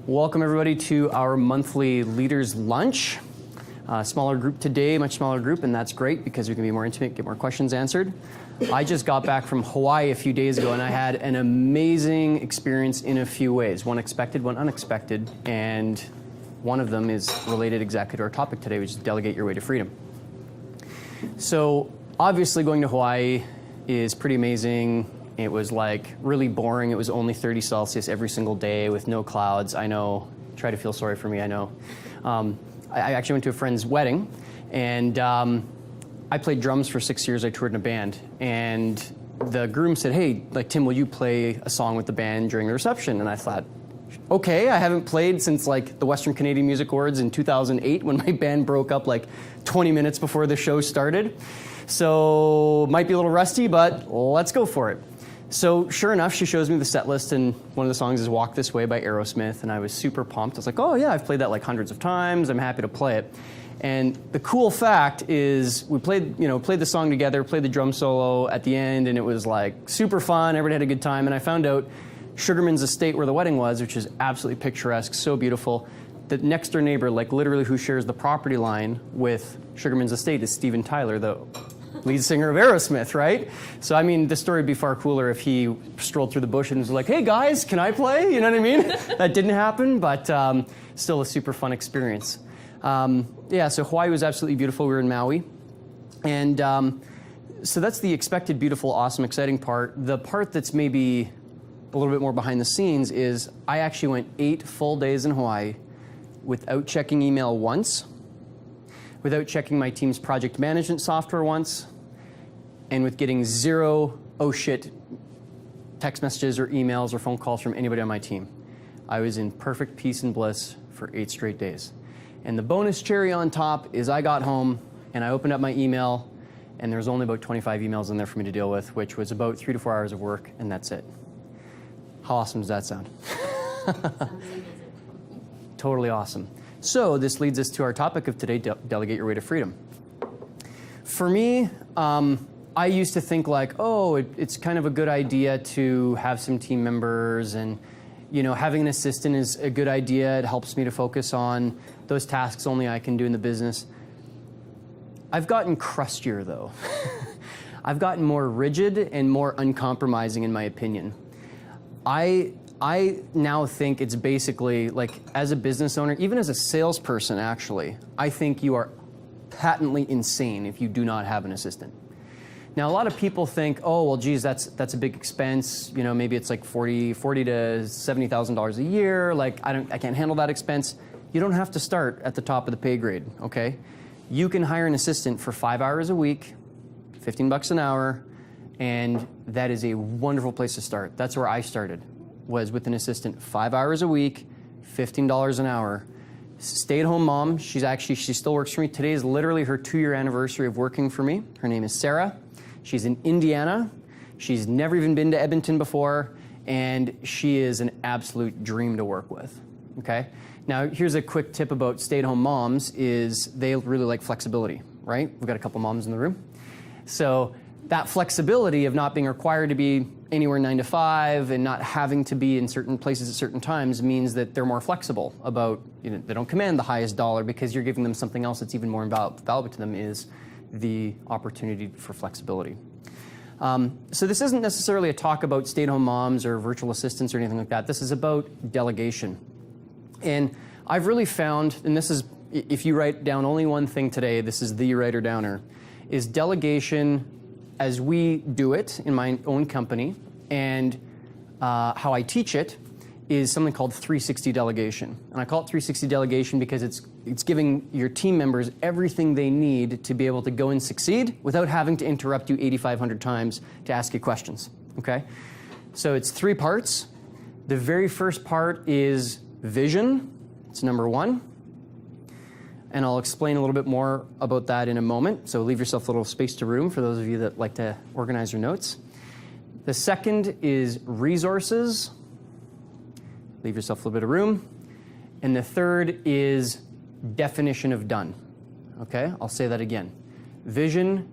Welcome everybody to our monthly leaders lunch. Smaller group today, much smaller group, and that's great because we can be more intimate, get more questions answered. I just got back from Hawaii a few days ago and I had an amazing experience in a few ways. One expected, one unexpected, and one of them is related exactly to our topic today, which is delegate your way to freedom. So obviously going to Hawaii is pretty amazing. It was like really boring. It was only 30 Celsius every single day with no clouds. I know, try to feel sorry for me, I know. I actually went to a friend's wedding and I played drums for 6 years. I toured in a band and the groom said, hey, like Tim, will you play a song with the band during the reception? And I thought, okay, I haven't played since like the Western Canadian Music Awards in 2008 when my band broke up like 20 minutes before the show started. So might be a little rusty, but let's go for it. So sure enough, she shows me the set list, and one of the songs is Walk This Way by Aerosmith, and I was super pumped. I was like, oh yeah, I've played that like hundreds of times. I'm happy to play it. And the cool fact is we played the song together, played the drum solo at the end, and it was like super fun. Everybody had a good time, and I found out Sugarman's estate where the wedding was, which is absolutely picturesque, so beautiful. The next door neighbor, like literally who shares the property line with Sugarman's estate, is Steven Tyler, the lead singer of Aerosmith, right? So I mean, the story would be far cooler if he strolled through the bush and was like, hey guys, can I play? You know what I mean? That didn't happen, but still a super fun experience. Yeah, so Hawaii was absolutely beautiful. We were in Maui. And so that's the expected, beautiful, awesome, exciting part. The part that's maybe a little bit more behind the scenes is I actually went 8 full days in Hawaii without checking email once, without checking my team's project management software once, and with getting 0 oh shit text messages or emails or phone calls from anybody on my team. I was in perfect peace and bliss for 8 straight days. And the bonus cherry on top is I got home and I opened up my email and there was only about 25 emails in there for me to deal with, which was about 3 to 4 hours of work, and that's it. How awesome does that sound? Totally awesome. So this leads us to our topic of today, delegate your way to freedom. For me, I used to think like, oh, it's kind of a good idea to have some team members, and having an assistant is a good idea. It helps me to focus on those tasks only I can do in the business. I've gotten crustier though. I've gotten more rigid and more uncompromising in my opinion. I now think it's basically like, as a business owner, even as a salesperson actually, I think you are patently insane if you do not have an assistant. Now a lot of people think, oh well geez, that's a big expense, maybe it's like $40,000 to $70,000 a year, like I can't handle that expense. You don't have to start at the top of the pay grade, okay? You can hire an assistant for 5 hours a week, $15 an hour, and that is a wonderful place to start. That's where I started, was with an assistant, 5 hours a week, $15 an hour. Stay-at-home mom, she still works for me. Today is literally her 2-year anniversary of working for me. Her name is Sarah. She's in Indiana. She's never even been to Edmonton before, and she is an absolute dream to work with, okay? Now, here's a quick tip about stay-at-home moms is they really like flexibility, right? We've got a couple moms in the room. So that flexibility of not being required to be anywhere 9 to 5 and not having to be in certain places at certain times means that they're more flexible about, they don't command the highest dollar because you're giving them something else that's even more valuable to them, is the opportunity for flexibility. So this isn't necessarily a talk about stay-at-home moms or virtual assistants or anything like that. This is about delegation. And I've really found, and this is, if you write down only one thing today, this is the writer downer, is delegation as we do it in my own company, and how I teach it is something called 360 delegation. And I call it 360 delegation because it's giving your team members everything they need to be able to go and succeed without having to interrupt you 8,500 times to ask you questions, okay? So it's 3 parts. The very first part is vision. It's number 1. And I'll explain a little bit more about that in a moment. So leave yourself a little space to room for those of you that like to organize your notes. The second is resources. Leave yourself a little bit of room. And the third is definition of done. Okay, I'll say that again. Vision,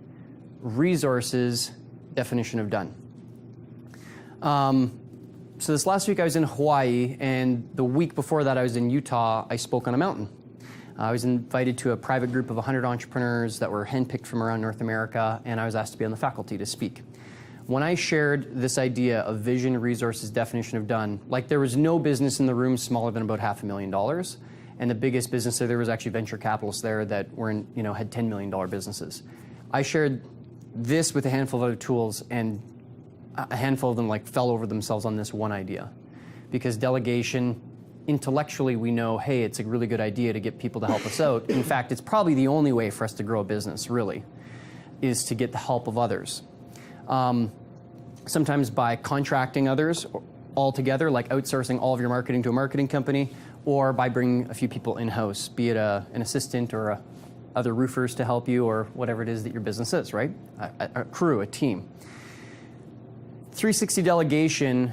resources, definition of done. So this last week I was in Hawaii, and the week before that I was in Utah. I spoke on a mountain. I was invited to a private group of 100 entrepreneurs that were handpicked from around North America, and I was asked to be on the faculty to speak. When I shared this idea of vision, resources, definition of done, like there was no business in the room smaller than about $500,000, and the biggest business there was actually venture capitalists there that were in, had $10 million businesses. I shared this with a handful of other tools, and a handful of them fell over themselves on this one idea. Because delegation, intellectually we know, hey, it's a really good idea to get people to help us out. In fact, it's probably the only way for us to grow a business, really, is to get the help of others. Sometimes by contracting others altogether, like outsourcing all of your marketing to a marketing company, or by bringing a few people in-house, be it an assistant or other roofers to help you, or whatever it is that your business is, right? A crew, a team. 360 delegation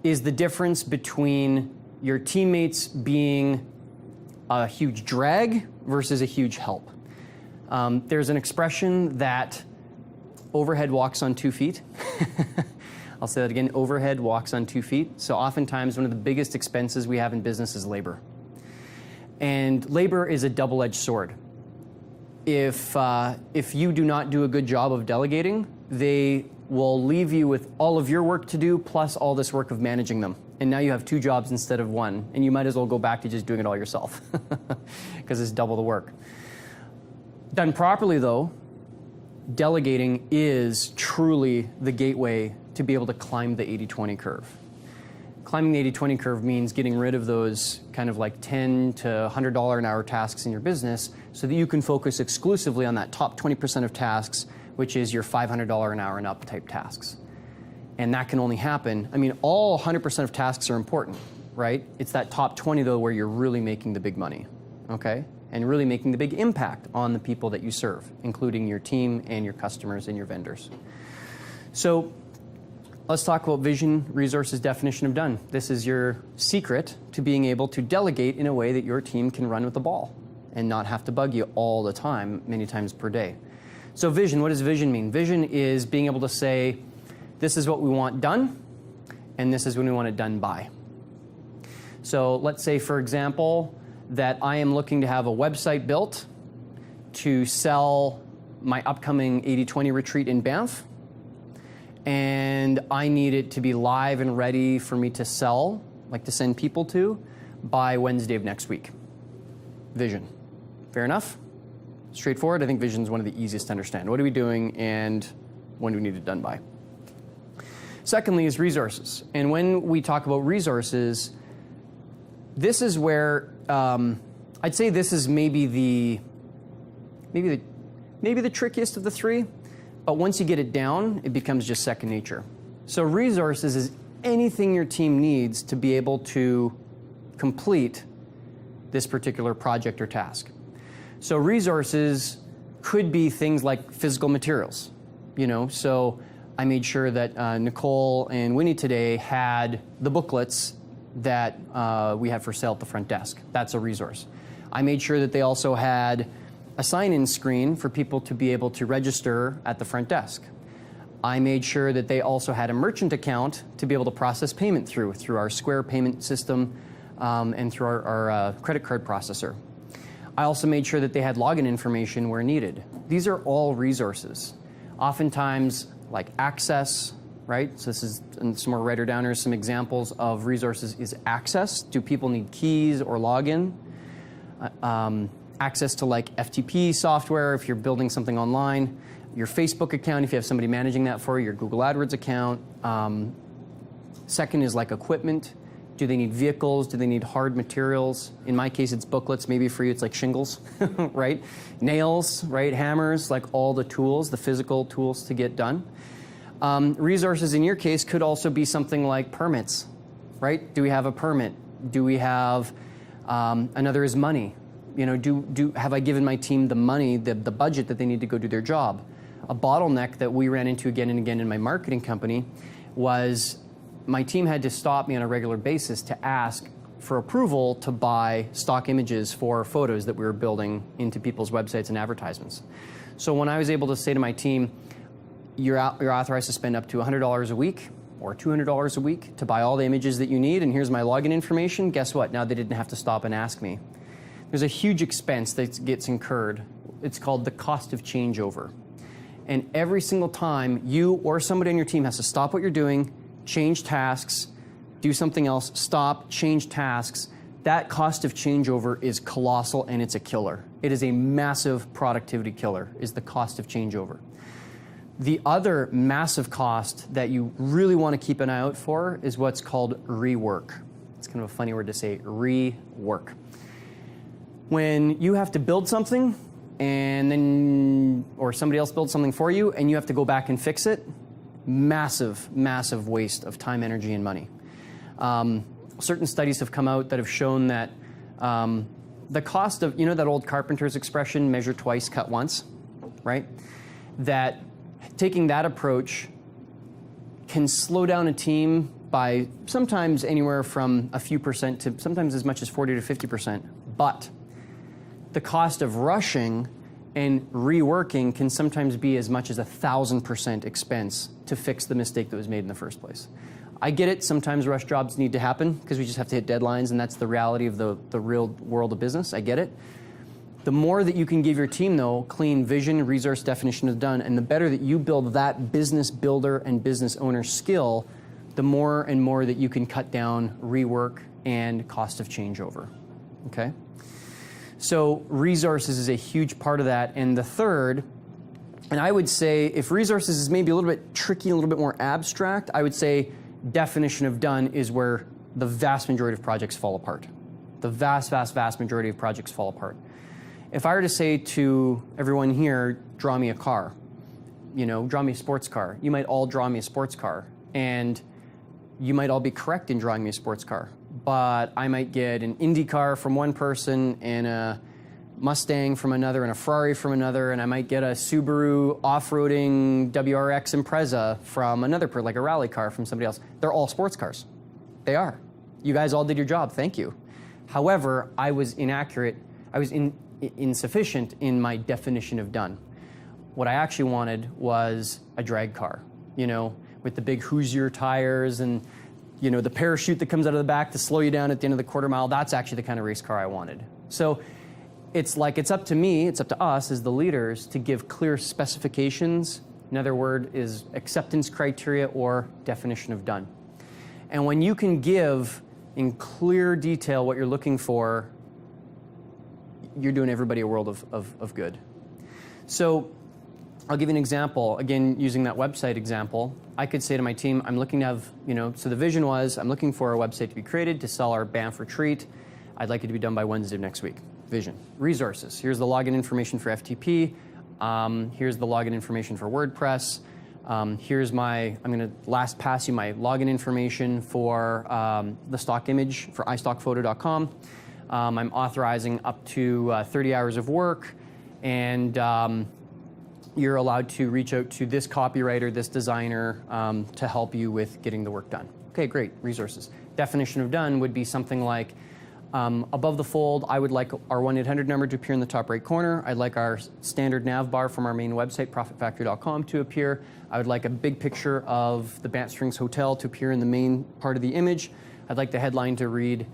is the difference between your teammates being a huge drag versus a huge help. There's an expression that overhead walks on 2 feet. I'll say that again, overhead walks on 2 feet. So oftentimes one of the biggest expenses we have in business is labor. And labor is a double-edged sword. If you do not do a good job of delegating, they will leave you with all of your work to do plus all this work of managing them. And now you have 2 jobs instead of 1, and you might as well go back to just doing it all yourself because it's double the work. Done properly though, delegating is truly the gateway to be able to climb the 80-20 curve. Climbing the 80-20 curve means getting rid of those kind of like $10 to $100 an hour tasks in your business so that you can focus exclusively on that top 20% of tasks, which is your $500 an hour and up type tasks. And that can only happen, all 100% of tasks are important, right? It's that top 20 though where you're really making the big money, okay? And really making the big impact on the people that you serve, including your team and your customers and your vendors. So let's talk about vision, resources, definition of done. This is your secret to being able to delegate in a way that your team can run with the ball and not have to bug you all the time, many times per day. So vision, what does vision mean? Vision is being able to say, this is what we want done, and this is when we want it done by. So let's say, for example, that I am looking to have a website built to sell my upcoming 80-20 retreat in Banff, and I need it to be live and ready for me to sell, like to send people to, by Wednesday of next week. Vision. Fair enough? Straightforward. I think vision is one of the easiest to understand. What are we doing and when do we need it done by? Secondly is resources. And when we talk about resources, this is where I'd say this is maybe the trickiest of the 3, but once you get it down, it becomes just second nature. So resources is anything your team needs to be able to complete this particular project or task. So resources could be things like physical materials, so I made sure that Nicole and Winnie today had the booklets that we have for sale at the front desk. That's a resource. I made sure that they also had a sign-in screen for people to be able to register at the front desk. I made sure that they also had a merchant account to be able to process payment through our Square payment system and through our credit card processor. I also made sure that they had login information where needed. These are all resources. Oftentimes, like access, right? So this is some more writer-downers, some examples of resources is access. Do people need keys or login? Access to like FTP software if you're building something online. Your Facebook account if you have somebody managing that for you, your Google AdWords account. Second is like equipment. Do they need vehicles? Do they need hard materials? In my case, it's booklets. Maybe for you, it's like shingles, right? Nails, right? Hammers, like all the tools, the physical tools to get done. Resources in your case could also be something like permits, right? Do we have a permit? Do we have, another is money. Have I given my team the money, the budget that they need to go do their job? A bottleneck that we ran into again and again in my marketing company was my team had to stop me on a regular basis to ask for approval to buy stock images for photos that we were building into people's websites and advertisements. So when I was able to say to my team, you're authorized to spend up to $100 a week or $200 a week to buy all the images that you need, and here's my login information. Guess what? Now they didn't have to stop and ask me. There's a huge expense that gets incurred. It's called the cost of changeover. And every single time you or somebody on your team has to stop what you're doing, change tasks, do something else, stop, change tasks, that cost of changeover is colossal and it's a killer. It is a massive productivity killer, is the cost of changeover. The other massive cost that you really want to keep an eye out for is what's called rework. It's kind of a funny word to say, rework. When you have to build something and then, or somebody else builds something for you and you have to go back and fix it, massive, massive waste of time, energy, and money. Certain studies have come out that have shown that the cost of, you know that old carpenter's expression, measure twice, cut once, right? That taking that approach can slow down a team by sometimes anywhere from a few percent to sometimes as much as 40 to 50%. But the cost of rushing and reworking can sometimes be as much as 1,000% expense to fix the mistake that was made in the first place. I get it, sometimes rush jobs need to happen because we just have to hit deadlines and that's the reality of the real world of business, I get it. The more that you can give your team though, clean vision, resource definition is done, and the better that you build that business builder and business owner skill, the more and more that you can cut down rework and cost of changeover, okay? So resources is a huge part of that. And the third, and I would say if resources is maybe a little bit tricky, a little bit more abstract, I would say definition of done is where the vast majority of projects fall apart. The vast, vast, vast majority of projects fall apart. If I were to say to everyone here, draw me a car, you know, draw me a sports car, you might all draw me a sports car, and you might all be correct in drawing me a sports car, but I might get an Indy car from one person and a Mustang from another and a Ferrari from another, and I might get a Subaru off-roading WRX Impreza from another, like a rally car from somebody else. They're all sports cars. They are. You guys all did your job, thank you. However, I was inaccurate, I was insufficient in my definition of done. What I actually wanted was a drag car, you know, with the big Hoosier tires and, you know, the parachute that comes out of the back to slow you down at the end of the quarter mile. That's actually the kind of race car I wanted. So it's like it's up to me, it's up to us as the leaders to give clear specifications. Another word is acceptance criteria or definition of done. And when you can give in clear detail what you're looking for, you're doing everybody a world of good. So I'll give you an example. Again, using that website example, I could say to my team, I'm looking to have, you know, so the vision was, I'm looking for a website to be created to sell our Banff retreat. I'd like it to be done by Wednesday of next week. Vision. Resources. Here's the login information for FTP. Here's the login information for WordPress. Here's my, I'm going to last pass you my login information for the stock image for iStockPhoto.com. I'm authorizing up to 30 hours of work, and you're allowed to reach out to this copywriter, this designer, to help you with getting the work done. Okay, great, resources. Definition of done would be something like, above the fold, I would like our 1-800 number to appear in the top right corner. I'd like our standard nav bar from our main website, profitfactory.com, to appear. I would like a big picture of the Banff Springs Hotel to appear in the main part of the image. I'd like the headline to read,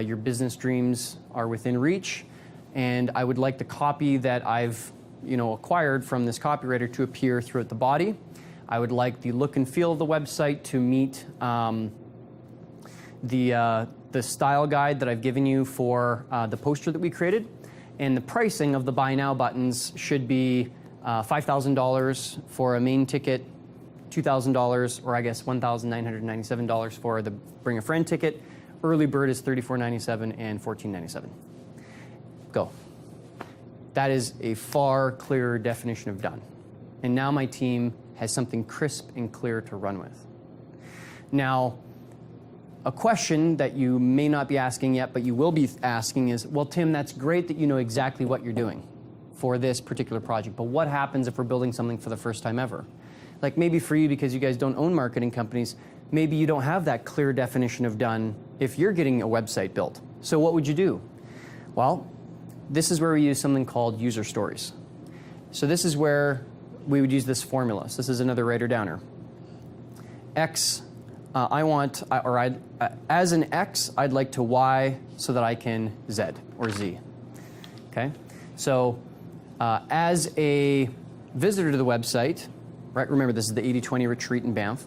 your business dreams are within reach. And I would like the copy that I've acquired from this copywriter to appear throughout the body. I would like the look and feel of the website to meet the style guide that I've given you for the poster that we created. And the pricing of the buy now buttons should be $5,000 for a main ticket, $2,000, or I guess $1,997 for the bring a friend ticket. Early bird is $34.97 and $14.97. Go. That is a far clearer definition of done. And now my team has something crisp and clear to run with. Now, a question that you may not be asking yet, but you will be asking is, well, Tim, that's great that you know exactly what you're doing for this particular project, but what happens if we're building something for the first time ever? Like maybe for you, because you guys don't own marketing companies, maybe you don't have that clear definition of done if you're getting a website built. So what would you do? Well, this is where we use something called user stories. So this is where we would use this formula. So this is another writer-downer. X as an X, I'd like to Y so that I can Z or Z. Okay, so as a visitor to the website, right? Remember, this is the 80-20 retreat in Banff.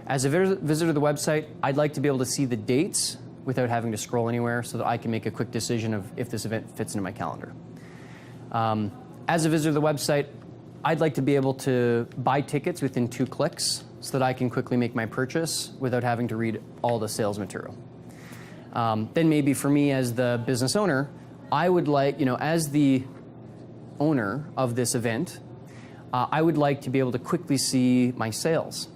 As a visitor to the website, I'd like to be able to see the dates without having to scroll anywhere so that I can make a quick decision of if this event fits into my calendar. As a visitor to the website, I'd like to be able to buy tickets within 2 clicks so that I can quickly make my purchase without having to read all the sales material. Then maybe for me as the business owner, I would like, as the owner of this event, I would like to be able to quickly see my sales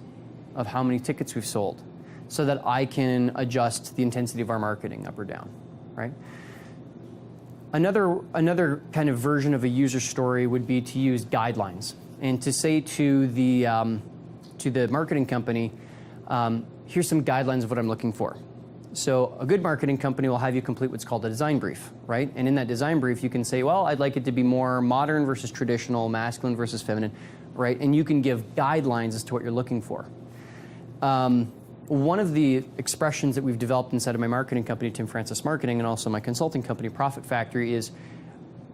of how many tickets we've sold so that I can adjust the intensity of our marketing up or down, right? Another kind of version of a user story would be to use guidelines and to say to the marketing company, here's some guidelines of what I'm looking for. So a good marketing company will have you complete what's called a design brief, right? And in that design brief, you can say, well, I'd like it to be more modern versus traditional, masculine versus feminine, right? And you can give guidelines as to what you're looking for. One of the expressions that we've developed inside of my marketing company, Tim Francis Marketing, and also my consulting company, Profit Factory, is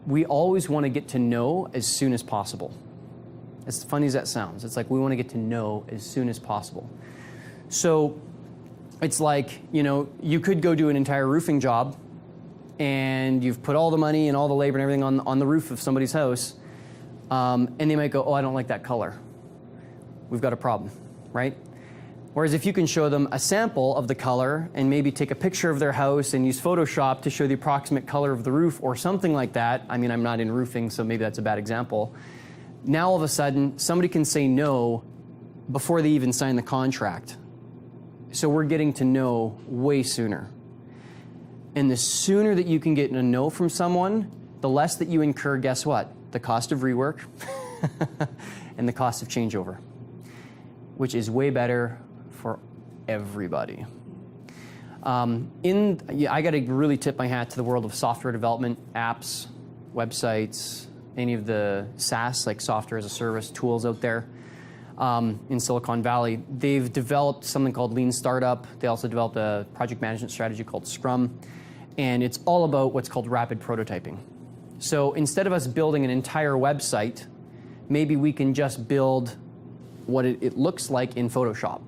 we always want to get to know as soon as possible. As funny as that sounds, it's like we want to get to know as soon as possible. So it's like, you could go do an entire roofing job and you've put all the money and all the labor and everything on the roof of somebody's house, and they might go, oh, I don't like that color. We've got a problem, right? Whereas if you can show them a sample of the color and maybe take a picture of their house and use Photoshop to show the approximate color of the roof or something like that, I mean, I'm not in roofing, so maybe that's a bad example. Now all of a sudden, somebody can say no before they even sign the contract. So we're getting to know way sooner. And the sooner that you can get a no from someone, the less that you incur, guess what? The cost of rework and the cost of changeover, which is way better for everybody. I got to really tip my hat to the world of software development, apps, websites, any of the SaaS, like software as a service tools out there. In Silicon Valley, they've developed something called Lean Startup. They also developed a project management strategy called Scrum, and it's all about what's called rapid prototyping. So instead of us building an entire website, maybe we can just build what it looks like in Photoshop.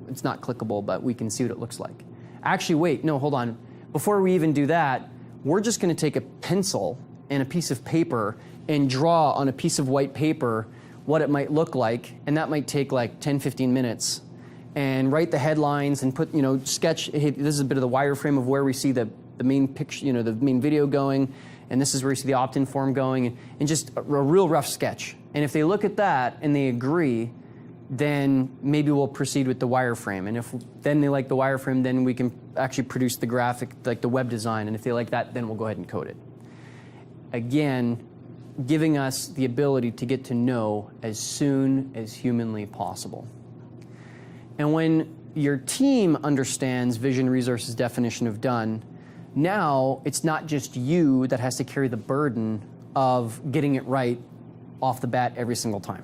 It's not clickable, but we can see what it looks like. Actually, wait, no, hold on. Before we even do that, we're just going to take a pencil and a piece of paper and draw on a piece of white paper what it might look like, and that might take like 10, 15 minutes, and write the headlines and put, sketch, hey, this is a bit of the wireframe of where we see the main picture, the main video going, and this is where you see the opt-in form going, and just a real rough sketch. And if they look at that and they agree, then maybe we'll proceed with the wireframe. And if then they like the wireframe, then we can actually produce the graphic, like the web design, and if they like that, then we'll go ahead and code it. Again, giving us the ability to get to know as soon as humanly possible. And when your team understands vision, resources, definition of done, now it's not just you that has to carry the burden of getting it right off the bat every single time.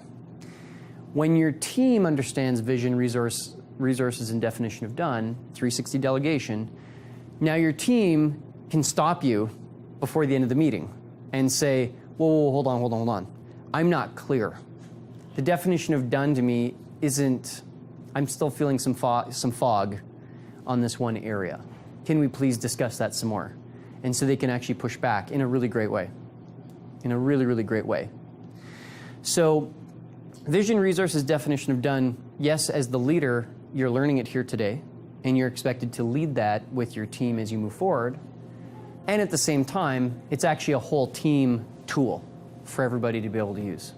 When your team understands vision, resources, and definition of done, 360 delegation, now your team can stop you before the end of the meeting and say, whoa, hold on. I'm not clear. The definition of done to me isn't, I'm still feeling some fog on this one area. Can we please discuss that some more? And so they can actually push back in a really great way. In a really, really great way. So vision, resources, definition of done, yes, as the leader, you're learning it here today, and you're expected to lead that with your team as you move forward. And at the same time, it's actually a whole team tool for everybody to be able to use.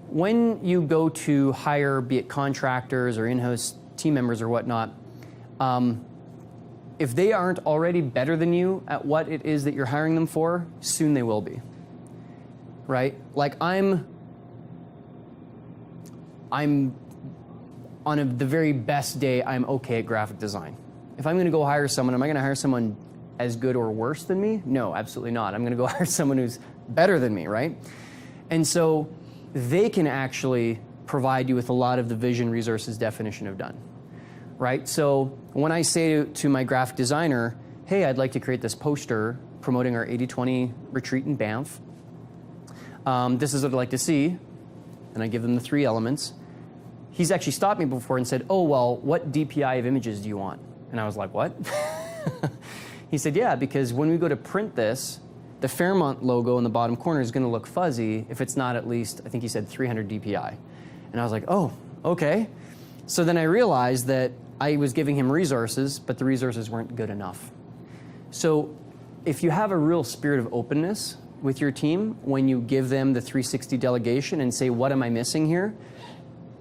When you go to hire, be it contractors or in-house team members or whatnot, if they aren't already better than you at what it is that you're hiring them for, soon they will be, right? Like I'm on the very best day, I'm okay at graphic design. If I'm gonna go hire someone, am I gonna hire someone as good or worse than me? No, absolutely not. I'm gonna go hire someone who's better than me, right? And so they can actually provide you with a lot of the vision, resources, definition of done. right? So when I say to my graphic designer, hey, I'd like to create this poster promoting our 80/20 retreat in Banff. This is what I'd like to see, and I give them the 3 elements. He's actually stopped me before and said, oh, well, what DPI of images do you want? And I was like, what? He said, yeah, because when we go to print this, the Fairmont logo in the bottom corner is going to look fuzzy if it's not at least, I think he said 300 DPI. And I was like, oh, okay. So then I realized that I was giving him resources, but the resources weren't good enough. So if you have a real spirit of openness with your team, when you give them the 360 delegation and say, what am I missing here?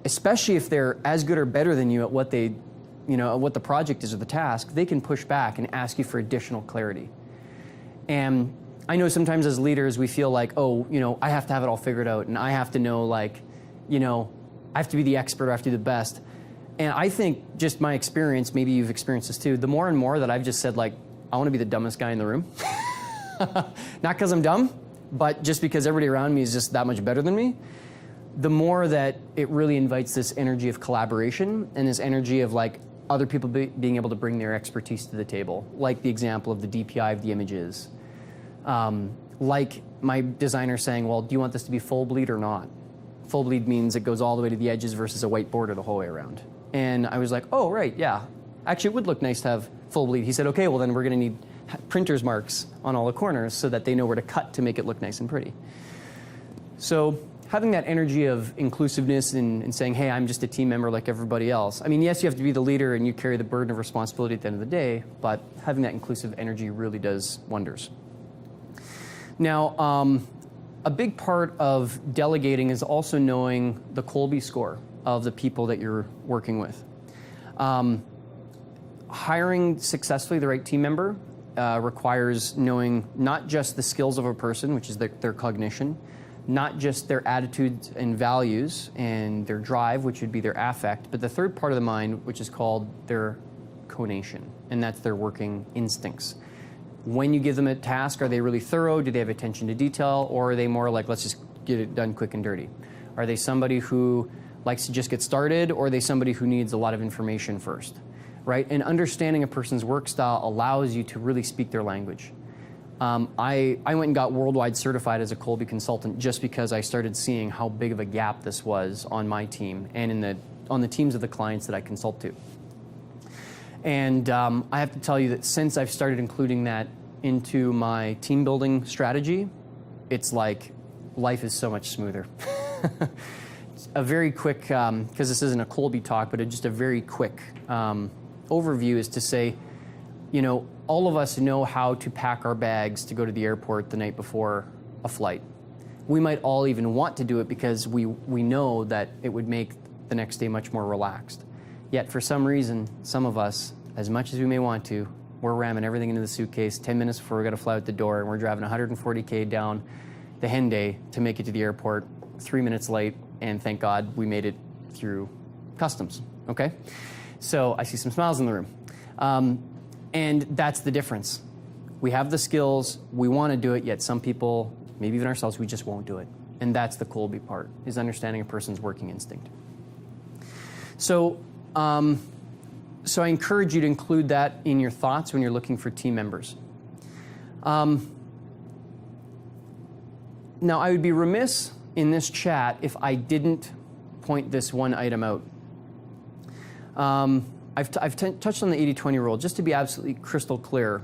Especially if they're as good or better than you at what they, what the project is or the task, they can push back and ask you for additional clarity. And I know sometimes as leaders we feel like, oh, I have to have it all figured out, and I have to know, like, I have to be the expert, I have to be the best. And I think, just my experience, maybe you've experienced this too, the more and more that I've just said, like, I want to be the dumbest guy in the room. Not because I'm dumb, but just because everybody around me is just that much better than me, the more that it really invites this energy of collaboration and this energy of, like, other people being able to bring their expertise to the table, like the example of the DPI of the images. Like my designer saying, well, do you want this to be full bleed or not? Full bleed means it goes all the way to the edges versus a white border the whole way around. And I was like, oh, right, yeah. Actually, it would look nice to have full bleed. He said, okay, well then we're going to need printer's marks on all the corners so that they know where to cut to make it look nice and pretty. So having that energy of inclusiveness and saying, hey, I'm just a team member like everybody else. I mean, yes, you have to be the leader and you carry the burden of responsibility at the end of the day, but having that inclusive energy really does wonders. Now, a big part of delegating is also knowing the Kolbe score of the people that you're working with. Hiring successfully the right team member requires knowing not just the skills of a person, which is their cognition, not just their attitudes and values and their drive, which would be their affect, but the third part of the mind, which is called their conation, and that's their working instincts. When you give them a task, are they really thorough? Do they have attention to detail? Or are they more like, let's just get it done quick and dirty? Are they somebody who likes to just get started, or are they somebody who needs a lot of information first, right? And understanding a person's work style allows you to really speak their language. I went and got worldwide certified as a Kolbe consultant just because I started seeing how big of a gap this was on my team and on the teams of the clients that I consult to. And I have to tell you that since I've started including that into my team building strategy, it's like life is so much smoother. A very quick, because this isn't a Kolbe talk, but just a very quick overview is to say, all of us know how to pack our bags to go to the airport the night before a flight. We might all even want to do it because we know that it would make the next day much more relaxed. Yet for some reason, some of us, as much as we may want to, we're ramming everything into the suitcase 10 minutes before we got to fly out the door, and we're driving 140K down the Henday to make it to the airport, 3 minutes late, and thank God we made it through customs, okay? So I see some smiles in the room. And that's the difference. We have the skills, we want to do it, yet some people, maybe even ourselves, we just won't do it. And that's the Kolbe part, is understanding a person's working instinct. So, so I encourage you to include that in your thoughts when you're looking for team members. Now, I would be remiss in this chat if I didn't point this one item out. I've touched on the 80/20 rule just to be absolutely crystal clear.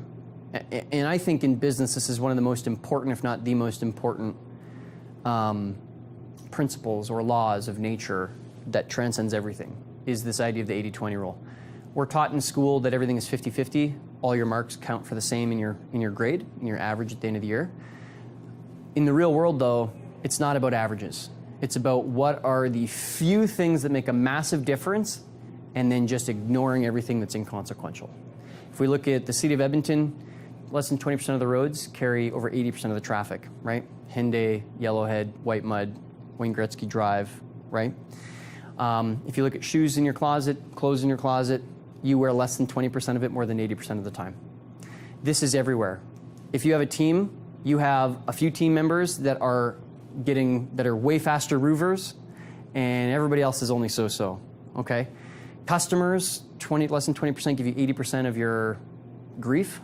And I think in business this is one of the most important, if not the most important, principles or laws of nature that transcends everything, is this idea of the 80/20 rule. We're taught in school that everything is 50-50. All your marks count for the same in your grade, in your average at the end of the year. In the real world, though, it's not about averages. It's about what are the few things that make a massive difference and then just ignoring everything that's inconsequential. If we look at the city of Edmonton, less than 20% of the roads carry over 80% of the traffic, right? Henday, Yellowhead, White Mud, Wayne Gretzky Drive, right? If you look at shoes in your closet, clothes in your closet, you wear less than 20% of it more than 80% of the time. This is everywhere. If you have a team, you have a few team members that are way faster roofers, and everybody else is only so-so, okay? Customers, less than 20% give you 80% of your grief.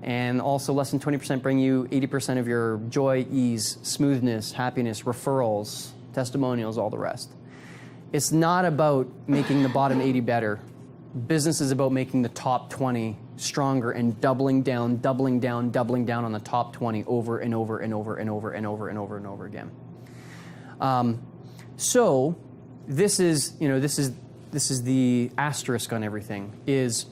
And also less than 20% bring you 80% of your joy, ease, smoothness, happiness, referrals, testimonials, all the rest. It's not about making the bottom 80 better. Business is about making the top 20 stronger and doubling down on the top 20 over and over and over and over and over and over and over again. So this is the asterisk on everything, is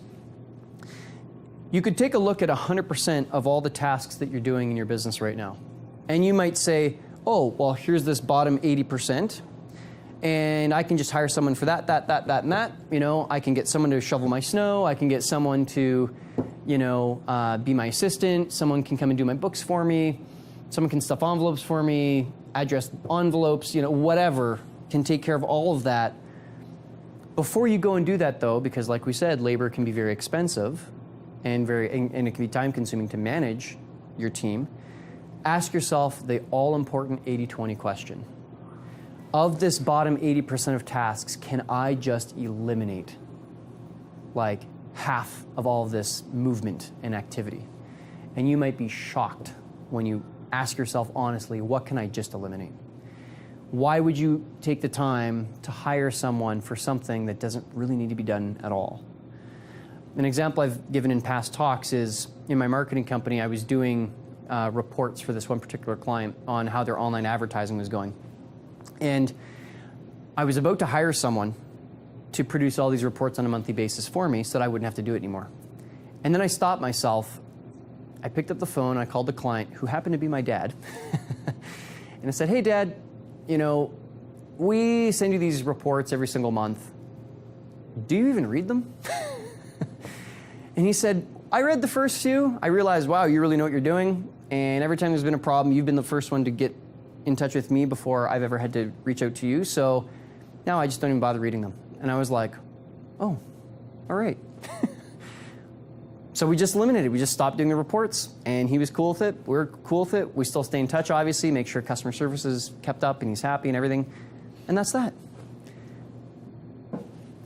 you could take a look at 100% of all the tasks that you're doing in your business right now. And you might say, oh, well, here's this bottom 80%, and I can just hire someone for that, and that. I can get someone to shovel my snow. I can get someone to, be my assistant. Someone can come and do my books for me. Someone can stuff envelopes for me, address envelopes, whatever, can take care of all of that. Before you go and do that, though, because like we said, labor can be very expensive, and it can be time-consuming to manage your team, ask yourself the all-important 80-20 question. Of this bottom 80% of tasks, can I just eliminate like half of all of this movement and activity? And you might be shocked when you ask yourself honestly, what can I just eliminate? Why would you take the time to hire someone for something that doesn't really need to be done at all? An example I've given in past talks is in my marketing company, I was doing reports for this one particular client on how their online advertising was going. And I was about to hire someone to produce all these reports on a monthly basis for me so that I wouldn't have to do it anymore. And then I stopped myself. I picked up the phone, I called the client, who happened to be my dad. And I said, hey, Dad, we send you these reports every single month. Do you even read them? And he said, I read the first few. I realized, wow, you really know what you're doing. And every time there's been a problem, you've been the first one to get in touch with me before I've ever had to reach out to you. So now I just don't even bother reading them. And I was like, oh, all right. So we just eliminated. We just stopped doing the reports. And he was cool with it. We're cool with it. We still stay in touch, obviously, make sure customer service is kept up and he's happy and everything. And that's that.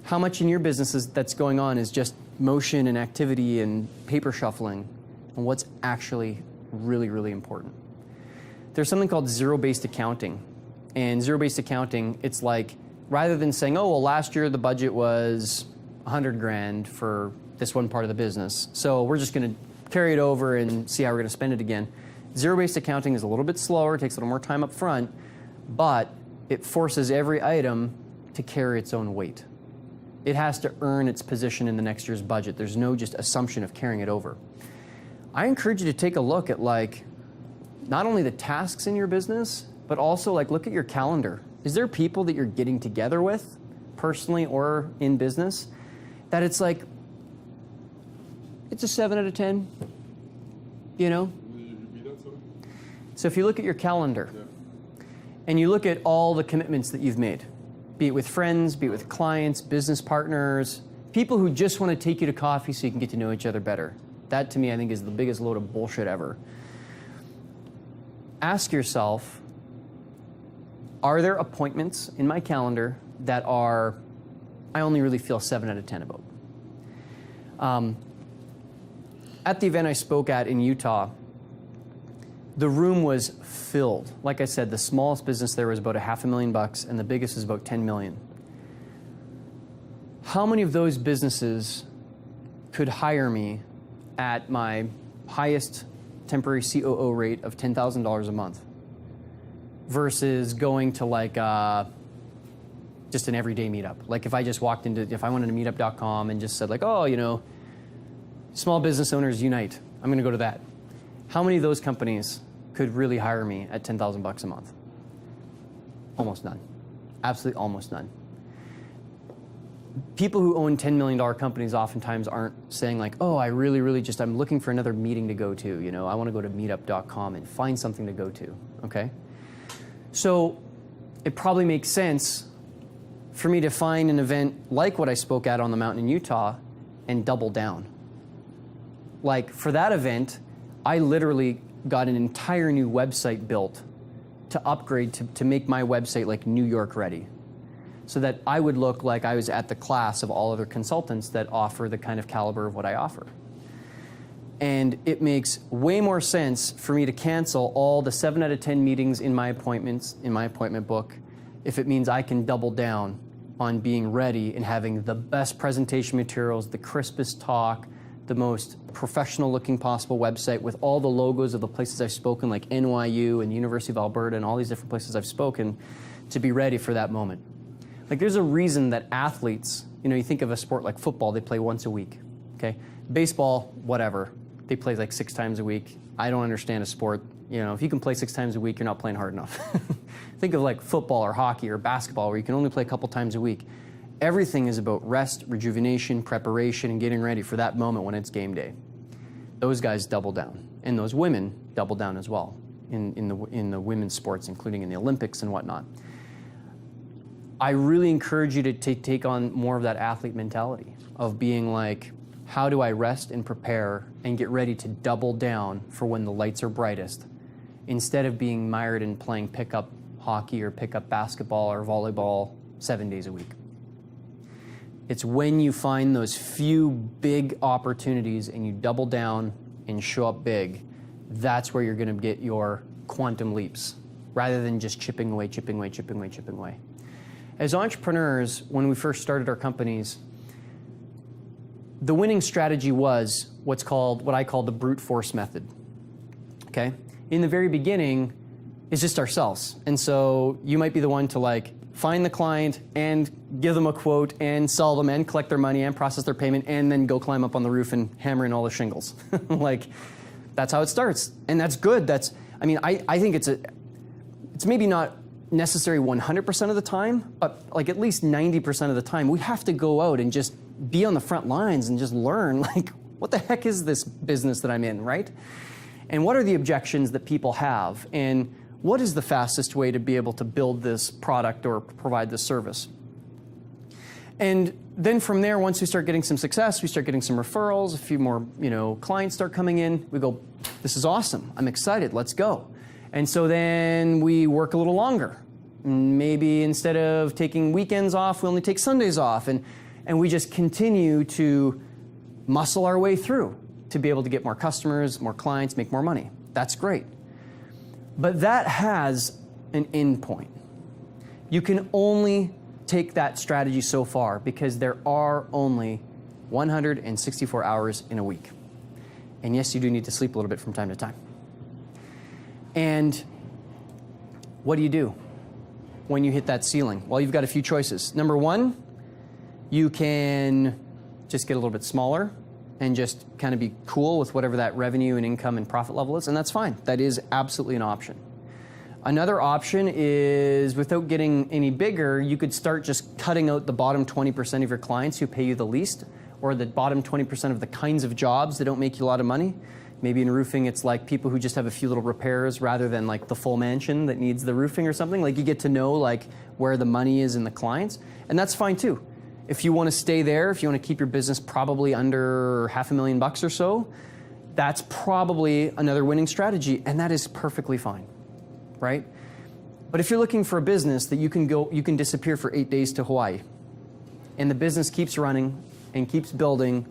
How much in your business that's going on is just motion and activity and paper shuffling, and what's actually really, really important? There's something called zero-based accounting. And zero-based accounting, it's like, rather than saying, oh, well, last year the budget was 100 grand for this one part of the business, so we're just going to carry it over and see how we're going to spend it again. Zero-based accounting is a little bit slower, takes a little more time up front, but it forces every item to carry its own weight. It has to earn its position in the next year's budget. There's no just assumption of carrying it over. I encourage you to take a look at not only the tasks in your business, but also look at your calendar. Is there people that you're getting together with, personally or in business, that it's a 7 out of 10, So if you look at your calendar, and you look at all the commitments that you've made, be it with friends, be it with clients, business partners, people who just want to take you to coffee so you can get to know each other better. That, to me, I think is the biggest load of bullshit ever. Ask yourself, are there appointments in my calendar that I only really feel 7 out of 10 about? At the event I spoke at in Utah, the room was filled. Like I said, the smallest business there was about $500,000, and the biggest is about $10 million. How many of those businesses could hire me at my highest temporary COO rate of $10,000 a month versus going to just an everyday meetup? If I just walked if I went into meetup.com and just said small business owners unite, I'm going to go to that. How many of those companies could really hire me at $10,000 a month? Almost none. Absolutely almost none. People who own $10 million companies oftentimes aren't saying oh, I really just, I'm looking for another meeting to go to. I want to go to meetup.com and find something to go to, okay? So it probably makes sense for me to find an event like what I spoke at on the mountain in Utah and double down. For that event, I literally got an entire new website built to upgrade to make my website New York ready. so that I would look like I was at the class of all other consultants that offer the kind of caliber of what I offer. And it makes way more sense for me to cancel all the 7 out of 10 meetings in my appointments, in my appointment book, if it means I can double down on being ready and having the best presentation materials, the crispest talk, the most professional looking possible website with all the logos of the places I've spoken, like NYU and University of Alberta and all these different places I've spoken, to be ready for that moment. Like, there's a reason that athletes, you think of a sport like football, they play once a week, okay? Baseball, whatever, they play like 6 times a week. I don't understand a sport. If you can play 6 times a week, you're not playing hard enough. Think of like football or hockey or basketball where you can only play a couple times a week. Everything is about rest, rejuvenation, preparation, and getting ready for that moment when it's game day. Those guys double down, and those women double down as well in the women's sports, including in the Olympics and whatnot. I really encourage you to take on more of that athlete mentality of being like, how do I rest and prepare and get ready to double down for when the lights are brightest, instead of being mired in playing pickup hockey or pickup basketball or volleyball 7 days a week. It's when you find those few big opportunities and you double down and show up big, that's where you're going to get your quantum leaps, rather than just chipping away, chipping away, chipping away, chipping away. As entrepreneurs, when we first started our companies, the winning strategy was what I call the brute force method. Okay? In the very beginning, it's just ourselves. And so you might be the one to like find the client and give them a quote and sell them and collect their money and process their payment and then go climb up on the roof and hammer in all the shingles. Like, that's how it starts. And that's good. I think it's maybe not necessary 100% of the time, but like at least 90% of the time, we have to go out and just be on the front lines and just learn, like, what the heck is this business that I'm in, right? And what are the objections that people have? And what is the fastest way to be able to build this product or provide this service? And then from there, once we start getting some success, we start getting some referrals, a few more clients start coming in, we go, this is awesome, I'm excited, let's go. And so then we work a little longer. Maybe instead of taking weekends off, we only take Sundays off. And we just continue to muscle our way through to be able to get more customers, more clients, make more money. That's great. But that has an end point. You can only take that strategy so far because there are only 164 hours in a week. And yes, you do need to sleep a little bit from time to time. And what do you do when you hit that ceiling? Well, you've got a few choices. Number one, you can just get a little bit smaller and just kind of be cool with whatever that revenue and income and profit level is, and that's fine. That is absolutely an option. Another option is, without getting any bigger, you could start just cutting out the bottom 20% of your clients who pay you the least, or the bottom 20% of the kinds of jobs that don't make you a lot of money. Maybe in roofing, it's like people who just have a few little repairs rather than like the full mansion that needs the roofing or something. Like, you get to know like where the money is in the clients, and that's fine too. If you want to stay there, if you want to keep your business probably under $500,000 or so, that's probably another winning strategy, and that is perfectly fine, right? But if you're looking for a business that you can disappear for 8 days to Hawaii, and the business keeps running and keeps building,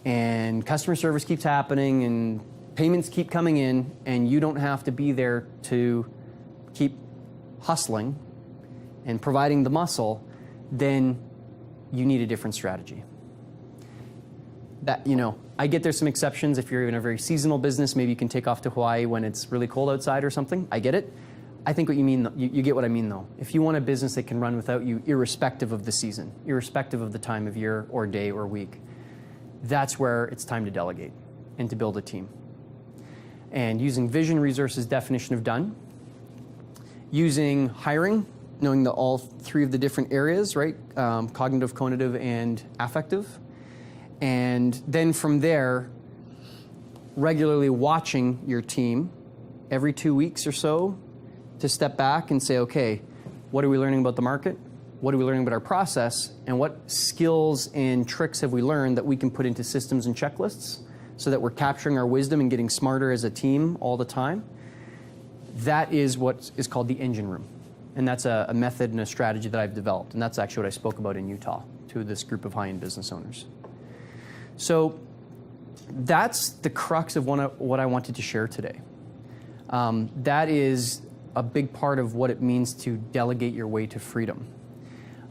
and customer service keeps happening, and payments keep coming in, and you don't have to be there to keep hustling and providing the muscle, then you need a different strategy. I get there's some exceptions. If you're in a very seasonal business, maybe you can take off to Hawaii when it's really cold outside or something. I get it. I think what you mean, you get what I mean though. If you want a business that can run without you, irrespective of the season, irrespective of the time of year or day or week, that's where it's time to delegate and to build a team. And using vision, resources, definition of done. Using hiring, knowing all three of the different areas, right? Cognitive, conative, and affective. And then from there, regularly watching your team every 2 weeks or so to step back and say, okay, what are we learning about the market? What are we learning about our process? And what skills and tricks have we learned that we can put into systems and checklists so that we're capturing our wisdom and getting smarter as a team all the time? That is what is called the engine room. And that's a method and a strategy that I've developed. And that's actually what I spoke about in Utah to this group of high-end business owners. So that's the crux of what I wanted to share today. That is a big part of what it means to delegate your way to freedom.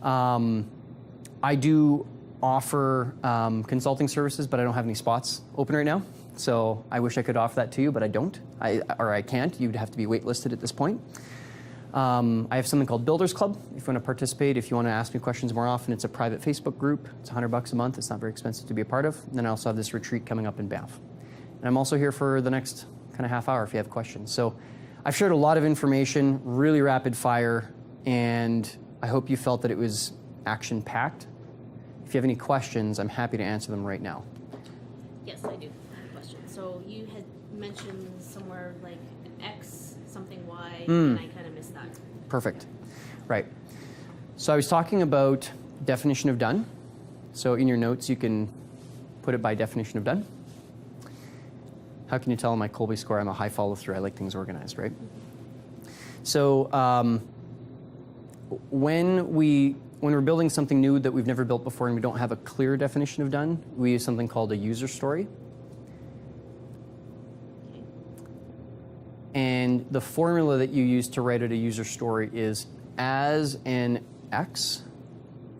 I do offer consulting services, but I don't have any spots open right now. So I wish I could offer that to you, but I don't, or I can't. You'd have to be waitlisted at this point. I have something called Builders Club. If you want to participate, if you want to ask me questions more often, it's a private Facebook group. It's $100 a month. It's not very expensive to be a part of. And then I also have this retreat coming up in Banff. And I'm also here for the next kind of half hour if you have questions. So I've shared a lot of information, really rapid fire, and I hope you felt that it was action-packed. If you have any questions, I'm happy to answer them right now. Yes, I do have a question. So you had mentioned somewhere like X, something Y, and I kind of missed that. Perfect. Right. So I was talking about definition of done. So in your notes, you can put it by definition of done. How can you tell on my Colby score I'm a high follow-through? I like things organized, right? So when we're building something new that we've never built before and we don't have a clear definition of done, we use something called a user story. And the formula that you use to write out a user story is, as an X,